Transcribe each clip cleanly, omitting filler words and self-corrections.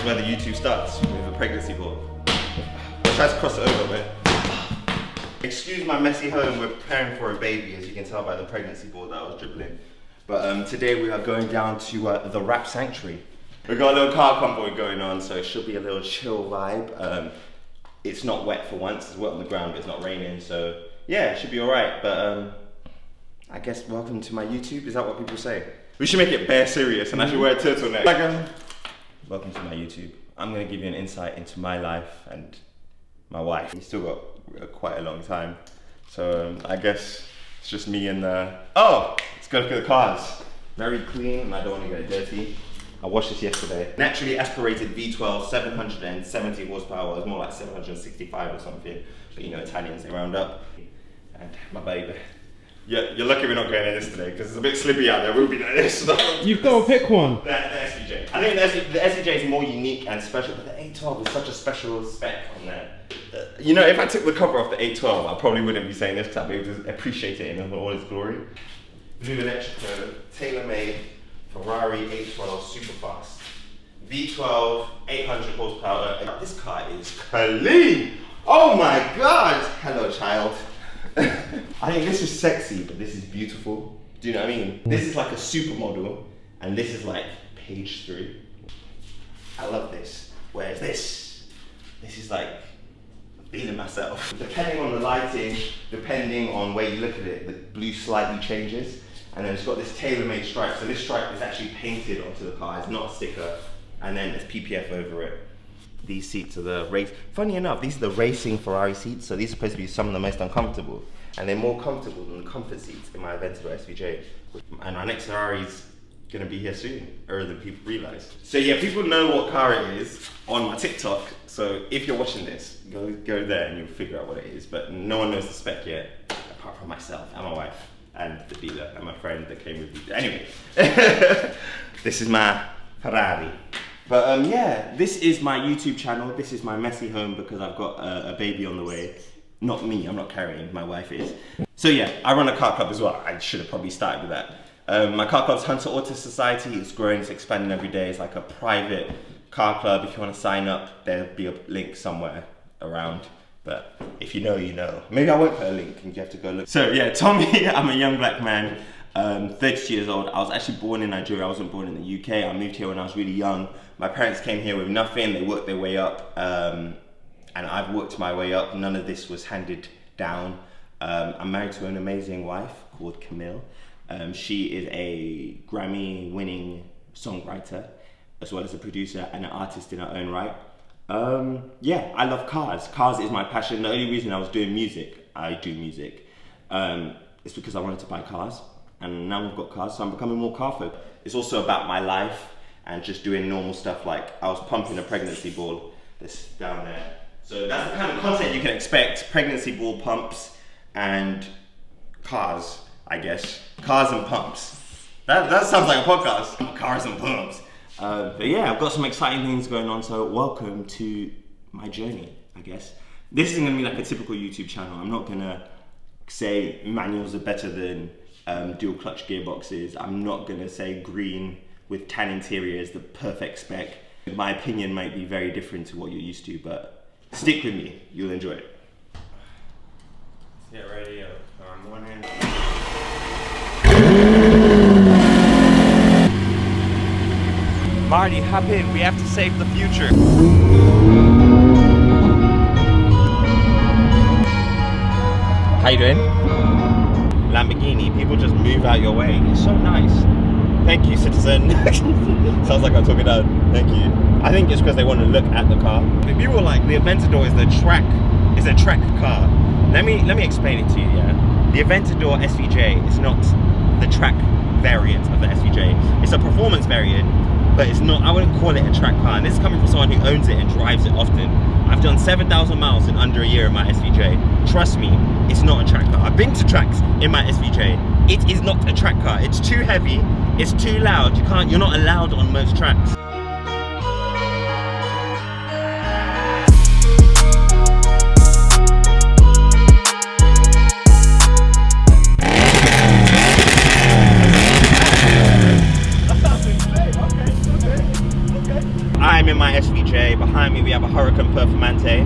where the YouTube starts, with a pregnancy ball. I'll try to cross it over a bit. Excuse my messy home, we're preparing for a baby, as you can tell by the pregnancy ball that I was dribbling. But today we are going down to the Rap Sanctuary. We've got a little car convoy going on, so it should be a little chill vibe. It's not wet for once, it's wet on the ground, but it's not raining, so yeah, it should be alright. But I guess welcome to my YouTube, is that what people say? We should make it bare serious and actually wear a turtleneck. Welcome to my YouTube. I'm gonna give you an insight into my life and my wife. We've still got quite a long time. So I guess it's just me and oh, let's go look at the cars. Very clean and I don't want to get it dirty. I washed this yesterday. Naturally aspirated V12, 770 horsepower. It was more like 765 or something. But you know, Italians, they round up. And my baby. Yeah, you're lucky we're not going in this today because it's a bit slippy out there. We'll be like this. You've got to pick one. The SVJ. I think the SVJ is more unique and special, but the A12 is such a special spec on there. You know, if I took the cover off the A12, I probably wouldn't be saying this because I'd be able to appreciate it in all its glory. Blue Electrico, tailor-made Ferrari A12 Supercars. V12, 800 horsepower. This car is clean. Oh my God. Hello, child. I think this is sexy, but this is beautiful. Do you know what I mean? This is like a supermodel, and this is like page 3. I love this. Whereas this is like feeling myself. Depending on the lighting, depending on where you look at it, the blue slightly changes. And then it's got this tailor-made stripe. So this stripe is actually painted onto the car. It's not a sticker. And then there's PPF over it. These seats are the race. Funny enough, these are the racing Ferrari seats. So these are supposed to be some of the most uncomfortable. And they're more comfortable than the comfort seats in my Aventador SVJ. And my next Ferrari's gonna be here soon, earlier than people realize. So yeah, people know what car it is on my TikTok. So if you're watching this, go there and you'll figure out what it is. But no one knows the spec yet, apart from myself and my wife and the dealer and my friend that came with me. Anyway, this is my Ferrari. But yeah, this is my YouTube channel. This is my messy home because I've got a baby on the way. Not me, I'm not carrying, my wife is. So yeah, I run a car club as well. I should have probably started with that. My car club's Hunter Auto Society. It's growing, it's expanding every day. It's like a private car club. If you want to sign up, there'll be a link somewhere around. But if you know, you know. Maybe I won't put a link and you have to go look. So yeah, Tomi, I'm a young black man, 32 years old. I was actually born in Nigeria. I wasn't born in the UK. I moved here when I was really young. My parents came here with nothing. They worked their way up. And I've worked my way up. None of this was handed down. I'm married to an amazing wife called Camille. She is a Grammy-winning songwriter, as well as a producer and an artist in her own right. Yeah, I love cars. Cars is my passion. The only reason I was doing music, I do music, is because I wanted to buy cars. And now we've got cars, so I'm becoming more car focused. It's also about my life and just doing normal stuff, like I was pumping a pregnancy ball that's down there. So that's the kind of content you can expect: pregnancy ball pumps and cars, I guess. Cars and pumps. That sounds like a podcast. Cars and pumps. But yeah, I've got some exciting things going on, so welcome to my journey, I guess. This isn't gonna be like a typical YouTube channel. I'm not gonna say manuals are better than dual clutch gearboxes. I'm not gonna say green with tan interior is the perfect spec. My opinion might be very different to what you're used to, but stick with me, you'll enjoy it. Let's get ready on one hand. Marty, hop in, we have to save the future. How you doing? Lamborghini, people just move out your way. It's so nice. Thank you, citizen. Sounds like I'm talking out. Thank you. I think it's because they want to look at the car. The people are like, the Aventador is a track car. Let me explain it to you, yeah? The Aventador SVJ is not the track variant of the SVJ. It's a performance variant, but it's not, I wouldn't call it a track car. And this is coming from someone who owns it and drives it often. I've done 7,000 miles in under a year in my SVJ. Trust me, it's not a track car. I've been to tracks in my SVJ. It is not a track car. It's too heavy, it's too loud. You're not allowed on most tracks. I'm in my SVJ. SVJ. Behind me we have a Huracan Performante.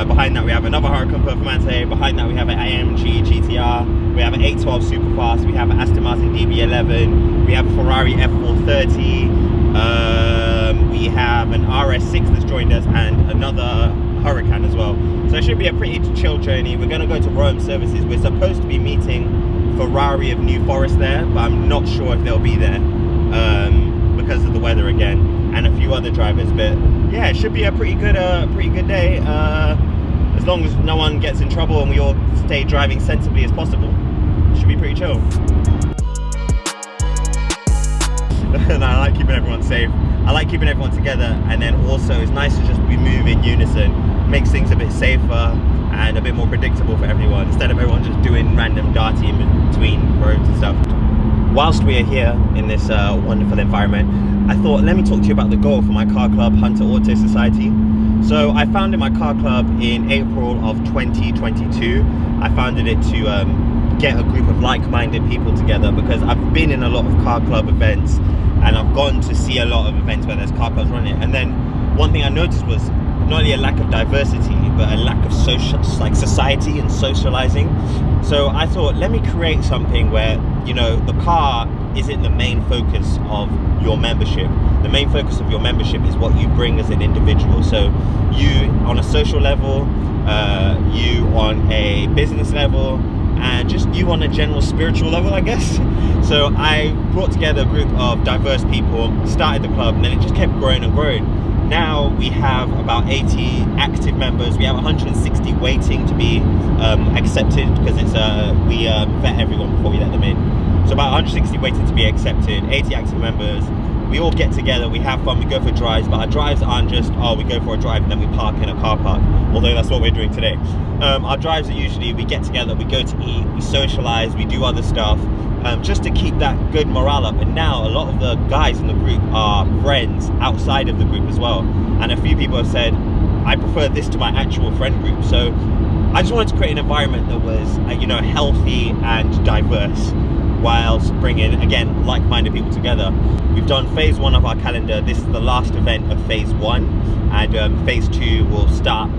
Behind that we have another Huracan Performante. Behind that we have an AMG GTR. We have an 812 Supercars. We have an Aston Martin DB11. We have a Ferrari F430. We have an RS6 that's joined us and another Huracan as well. So it should be a pretty chill journey. We're going to go to Rome Services. We're supposed to be meeting Ferrari of New Forest there, but I'm not sure if they'll be there because of the weather again, and a few other drivers. But yeah, it should be a pretty good day, as long as no one gets in trouble and we all stay driving sensibly as possible. It should be pretty chill. And I like keeping everyone safe. I like keeping everyone together, and then also it's nice to just be moving in unison. Makes things a bit safer and a bit more predictable for everyone, instead of everyone just doing random darty in between roads and stuff. Whilst we are here in this wonderful environment, I thought, let me talk to you about the goal for my car club, Hunter Auto Society. So I founded my car club in April of 2022. I founded it to get a group of like-minded people together, because I've been in a lot of car club events and I've gone to see a lot of events where there's car clubs running, and then one thing I noticed was not only a lack of diversity but a lack of society and socializing. So I thought, let me create something where, you know, the car isn't the main focus of your membership. The main focus of your membership is what you bring as an individual. So you on a social level, you on a business level, and just you on a general spiritual level, I guess. So I brought together a group of diverse people, started the club, and then it just kept growing and growing. Now we have about 80 active members. We have 160 waiting to be accepted, because it's we vet everyone before we let them in. So about 160 waiting to be accepted, 80 active members. We all get together, we have fun, we go for drives, but our drives aren't just, oh, we go for a drive and then we park in a car park, although that's what we're doing today. Our drives are usually, we get together, we go to eat, we socialize, we do other stuff, just to keep that good morale up. And now a lot of the guys in the group are friends outside of the group as well. And a few people have said, I prefer this to my actual friend group. So I just wanted to create an environment that was, you know, healthy and diverse, whilst bringing, again, like-minded people together. We've done phase 1 of our calendar. This is the last event of phase 1, and phase 2 will start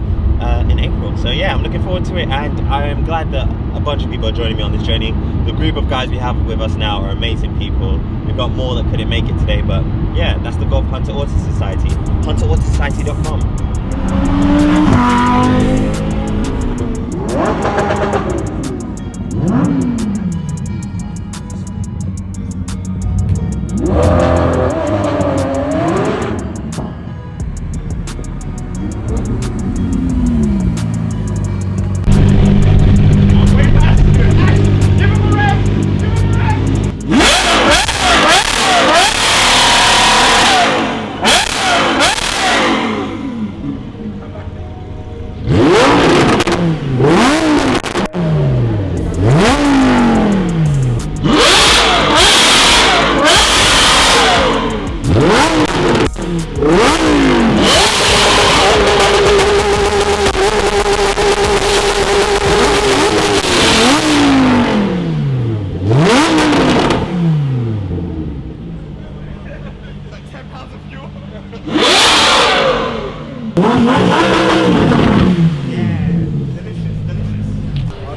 in April. So yeah, I'm looking forward to it, and I am glad that a bunch of people are joining me on this journey. The group of guys we have with us now are amazing people. We've got more that couldn't make it today, but yeah, that's the goal of Hunter Auto Society. HunterAutoSociety.com.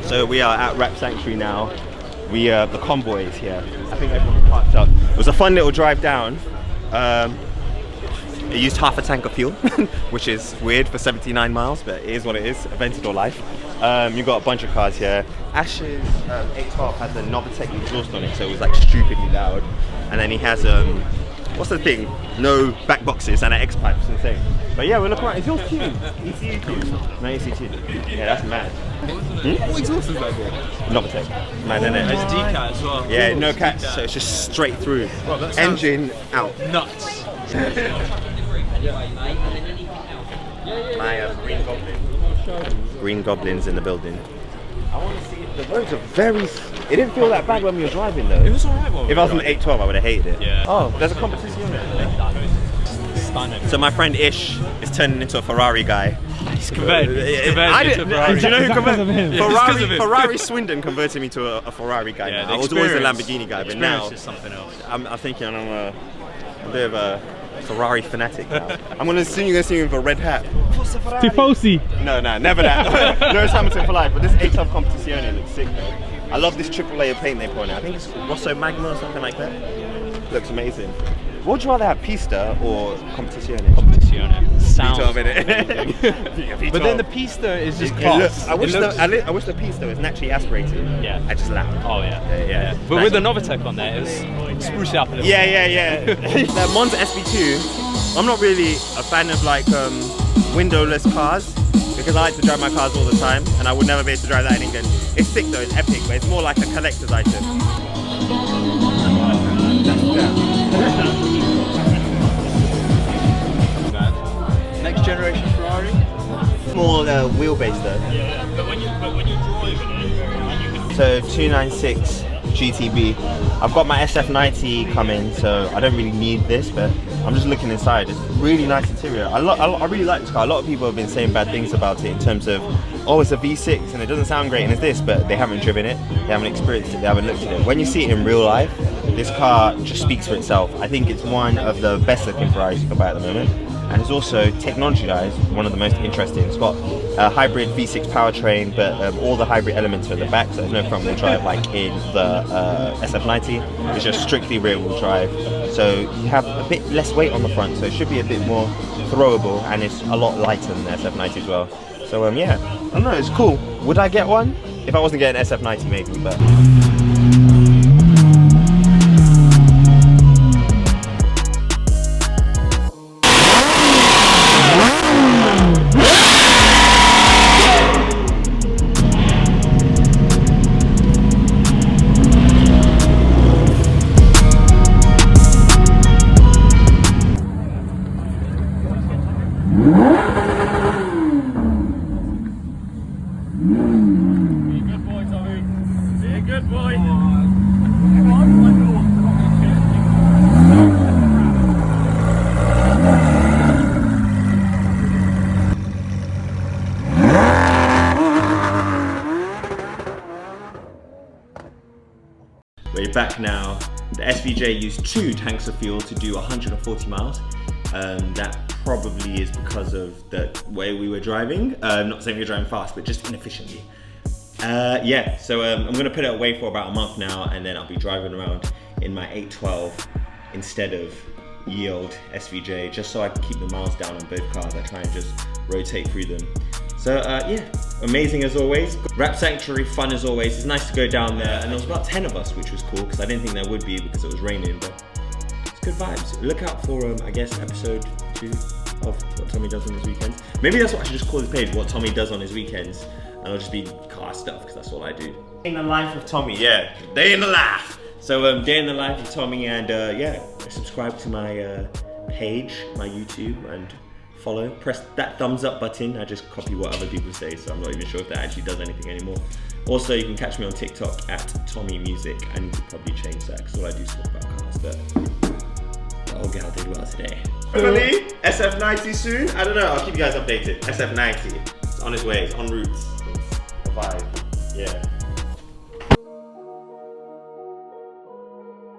So we are at Rap Sanctuary now. The convoy is here. I think everyone's parked up. It was a fun little drive down. It used half a tank of fuel, which is weird for 79 miles, but it is what it is. Aventador life. You've got a bunch of cars here. Ash's 812 has a Novitec exhaust on it, so it was like stupidly loud. And then he has what's the thing? No back boxes and an X pipe, it's insane. But yeah, we're looking around. Is yours tuned? ECU tuned? No, ECU tuned. Yeah, that's mad. What exhaust is that for? Novitec. Man, isn't it? It's D-cat as well. Yeah, no cats, so it's just straight through. Well, that engine out. Nuts. My green goblins in the building. I want to see it. The roads are very. It didn't feel that bad when we were driving though. It was alright. If I was on the 812, I would have hated it. Yeah. Oh, there's a competition on it. Stunning. So my friend Ish is turning into a Ferrari guy. He's converted. Do you know who converted me? Yeah, Ferrari Swindon converted me to a Ferrari guy. Yeah, now. I was always a Lamborghini guy, but now is something else. I'm thinking I'm a bit of a Ferrari fanatic now. I'm gonna assume you're gonna see me with a red hat. Tifosi. No, never that. Lewis Hamilton for life, but this A-Top Competizione looks sick though. I love this triple layer paint they put on it. I think it's Rosso Magma or something like that. Looks amazing. What would you rather have, Pista or Competizione? Competizione. Sounds V12 in it. V12. But then the Pista is just class. I wish the Pista was naturally aspirated. Yeah. I just laughed. Oh yeah. Yeah. But with the Novatec on there, it was spruce it up a little. Yeah. The Monza SV2, I'm not really a fan of like windowless cars because I like to drive my cars all the time and I would never be able to drive that in England. It's sick though, it's epic, but it's more like a collector's item. Next generation Ferrari. Small wheelbase though. Yeah, but when you're driving it, So 296 GTB. I've got my SF90 coming, so I don't really need this, but I'm just looking inside. It's really nice interior. I really like this car. A lot of people have been saying bad things about it in terms of, oh, it's a V6 and it doesn't sound great and it's this, but they haven't driven it, they haven't experienced it, they haven't looked at it. When you see it in real life, this car just speaks for itself. I think it's one of the best looking Ferraris you can buy at the moment. And it's also, technology-wise, one of the most interesting. It's got a hybrid V6 powertrain, but all the hybrid elements are at the back, so there's no front-wheel drive like in the SF90. It's just strictly rear-wheel drive. So you have a bit less weight on the front, so it should be a bit more throwable, and it's a lot lighter than the SF90 as well. So yeah, I don't know, it's cool. Would I get one? If I wasn't getting SF90 maybe, but... We're back now. The SVJ used 2 tanks of fuel to do 140 miles. That probably is because of the way we were driving. Not saying we were driving fast, but just inefficiently. Yeah, so I'm gonna put it away for about a month now, and then I'll be driving around in my 812 instead of ye old SVJ, just so I can keep the miles down on both cars. I try and just rotate through them. So yeah, amazing as always. Rap Sanctuary, fun as always. It's nice to go down there, and there was about 10 of us, which was cool, because I didn't think there would be because it was raining, but it's good vibes. Look out for, I guess, episode 2 of what Tommy does on his weekends. Maybe that's what I should just call this page, what Tommy does on his weekends, and I'll just be car stuff, because that's all I do. Day in the life of Tommy, yeah, day in the life. So day in the life of Tommy, and yeah, subscribe to my page, my YouTube, and follow. Press that thumbs up button. I just copy what other people say, so I'm not even sure if that actually does anything anymore. Also, you can catch me on TikTok at Tomi Music. I need to probably change that, because all I do is talk about cars, but I'll get how they do well today. Hopefully, SF90 soon. I don't know, I'll keep you guys updated. SF90, it's on its way, it's en route. It's a vibe, yeah.